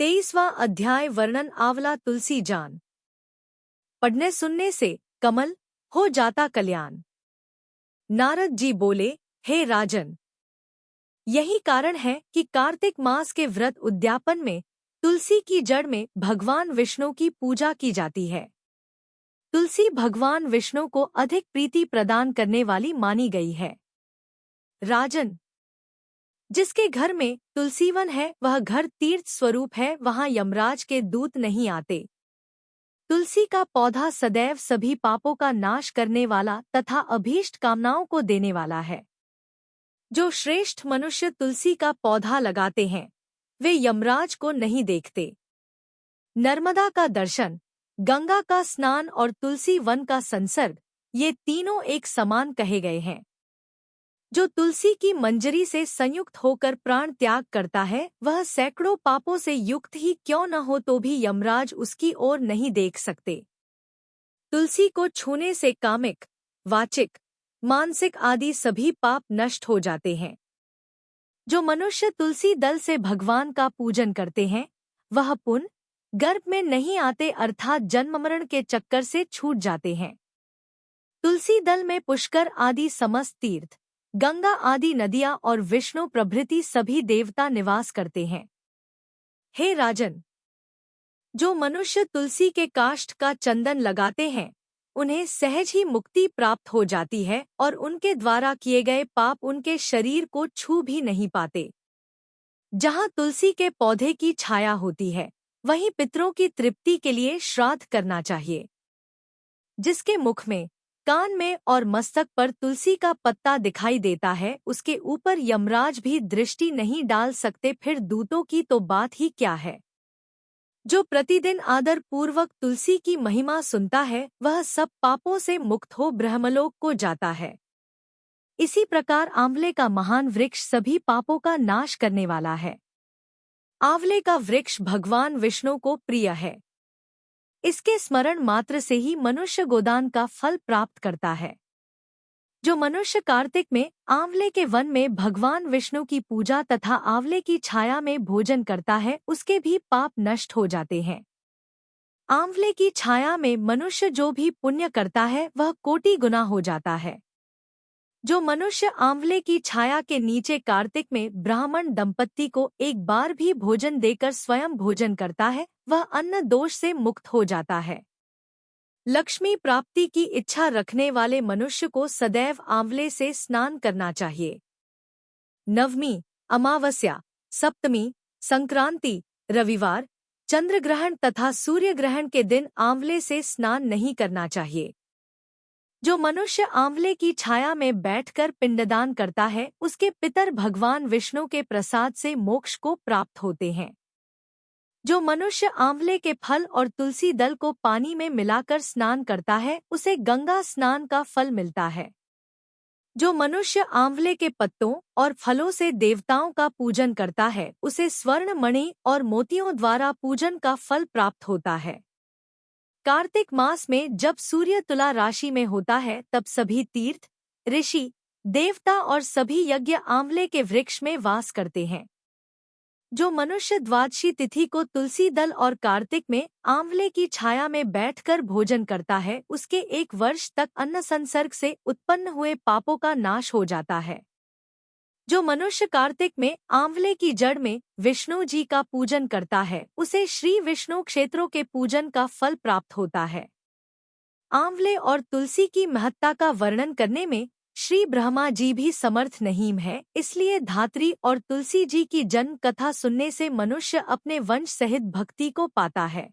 23वां अध्याय वर्णन आंवला तुलसी जान। पढ़ने सुनने से कमल हो जाता कल्याण। नारद जी बोले, हे राजन, यही कारण है कि कार्तिक मास के व्रत उद्यापन में तुलसी की जड़ में भगवान विष्णु की पूजा की जाती है। तुलसी भगवान विष्णु को अधिक प्रीति प्रदान करने वाली मानी गई है। राजन, जिसके घर में तुलसीवन है वह घर तीर्थ स्वरूप है, वहां यमराज के दूत नहीं आते। तुलसी का पौधा सदैव सभी पापों का नाश करने वाला तथा अभीष्ट कामनाओं को देने वाला है। जो श्रेष्ठ मनुष्य तुलसी का पौधा लगाते हैं वे यमराज को नहीं देखते। नर्मदा का दर्शन, गंगा का स्नान और तुलसी वन का संसर्ग, ये तीनों एक समान कहे गए हैं। जो तुलसी की मंजरी से संयुक्त होकर प्राण त्याग करता है वह सैकड़ों पापों से युक्त ही क्यों न हो तो भी यमराज उसकी ओर नहीं देख सकते। तुलसी को छूने से कामिक, वाचिक, मानसिक आदि सभी पाप नष्ट हो जाते हैं। जो मनुष्य तुलसी दल से भगवान का पूजन करते हैं वह पुनः गर्भ में नहीं आते अर्थात जन्म मरण के चक्कर से छूट जाते हैं। तुलसी दल में पुष्कर आदि समस्त तीर्थ, गंगा आदि नदियां और विष्णु प्रभृति सभी देवता निवास करते हैं। हे राजन, जो मनुष्य तुलसी के काष्ठ का चंदन लगाते हैं उन्हें सहज ही मुक्ति प्राप्त हो जाती है और उनके द्वारा किए गए पाप उनके शरीर को छू भी नहीं पाते। जहाँ तुलसी के पौधे की छाया होती है वहीं पितरों की तृप्ति के लिए श्राद्ध करना चाहिए। जिसके मुख में, कान में और मस्तक पर तुलसी का पत्ता दिखाई देता है उसके ऊपर यमराज भी दृष्टि नहीं डाल सकते, फिर दूतों की तो बात ही क्या है। जो प्रतिदिन आदर पूर्वक तुलसी की महिमा सुनता है वह सब पापों से मुक्त हो ब्रह्मलोक को जाता है। इसी प्रकार आंवले का महान वृक्ष सभी पापों का नाश करने वाला है। आंवले का वृक्ष भगवान विष्णु को प्रिय है। इसके स्मरण मात्र से ही मनुष्य गोदान का फल प्राप्त करता है। जो मनुष्य कार्तिक में आंवले के वन में भगवान विष्णु की पूजा तथा आंवले की छाया में भोजन करता है उसके भी पाप नष्ट हो जाते हैं। आंवले की छाया में मनुष्य जो भी पुण्य करता है वह कोटि गुना हो जाता है। जो मनुष्य आंवले की छाया के नीचे कार्तिक में ब्राह्मण दंपत्ति को एक बार भी भोजन देकर स्वयं भोजन करता है वह अन्न दोष से मुक्त हो जाता है। लक्ष्मी प्राप्ति की इच्छा रखने वाले मनुष्य को सदैव आंवले से स्नान करना चाहिए। नवमी, अमावस्या, सप्तमी, संक्रांति, रविवार, चंद्रग्रहण तथा सूर्य ग्रहण के दिन आंवले से स्नान नहीं करना चाहिए। जो मनुष्य आंवले की छाया में बैठकर पिंडदान करता है उसके पितर भगवान विष्णु के प्रसाद से मोक्ष को प्राप्त होते हैं। जो मनुष्य आंवले के फल और तुलसी दल को पानी में मिलाकर स्नान करता है उसे गंगा स्नान का फल मिलता है। जो मनुष्य आंवले के पत्तों और फलों से देवताओं का पूजन करता है उसे स्वर्ण मणि और मोतियों द्वारा पूजन का फल प्राप्त होता है। कार्तिक मास में जब सूर्य तुला राशि में होता है तब सभी तीर्थ, ऋषि, देवता और सभी यज्ञ आंवले के वृक्ष में वास करते हैं। जो मनुष्य द्वादशी तिथि को तुलसी दल और कार्तिक में आंवले की छाया में बैठकर भोजन करता है उसके 1 वर्ष तक अन्न संसर्ग से उत्पन्न हुए पापों का नाश हो जाता है। जो मनुष्य कार्तिक में आंवले की जड़ में विष्णु जी का पूजन करता है उसे श्री विष्णु क्षेत्रों के पूजन का फल प्राप्त होता है। आंवले और तुलसी की महत्ता का वर्णन करने में श्री ब्रह्मा जी भी समर्थ नहीं है, इसलिए धात्री और तुलसी जी की जन्म कथा सुनने से मनुष्य अपने वंश सहित भक्ति को पाता है।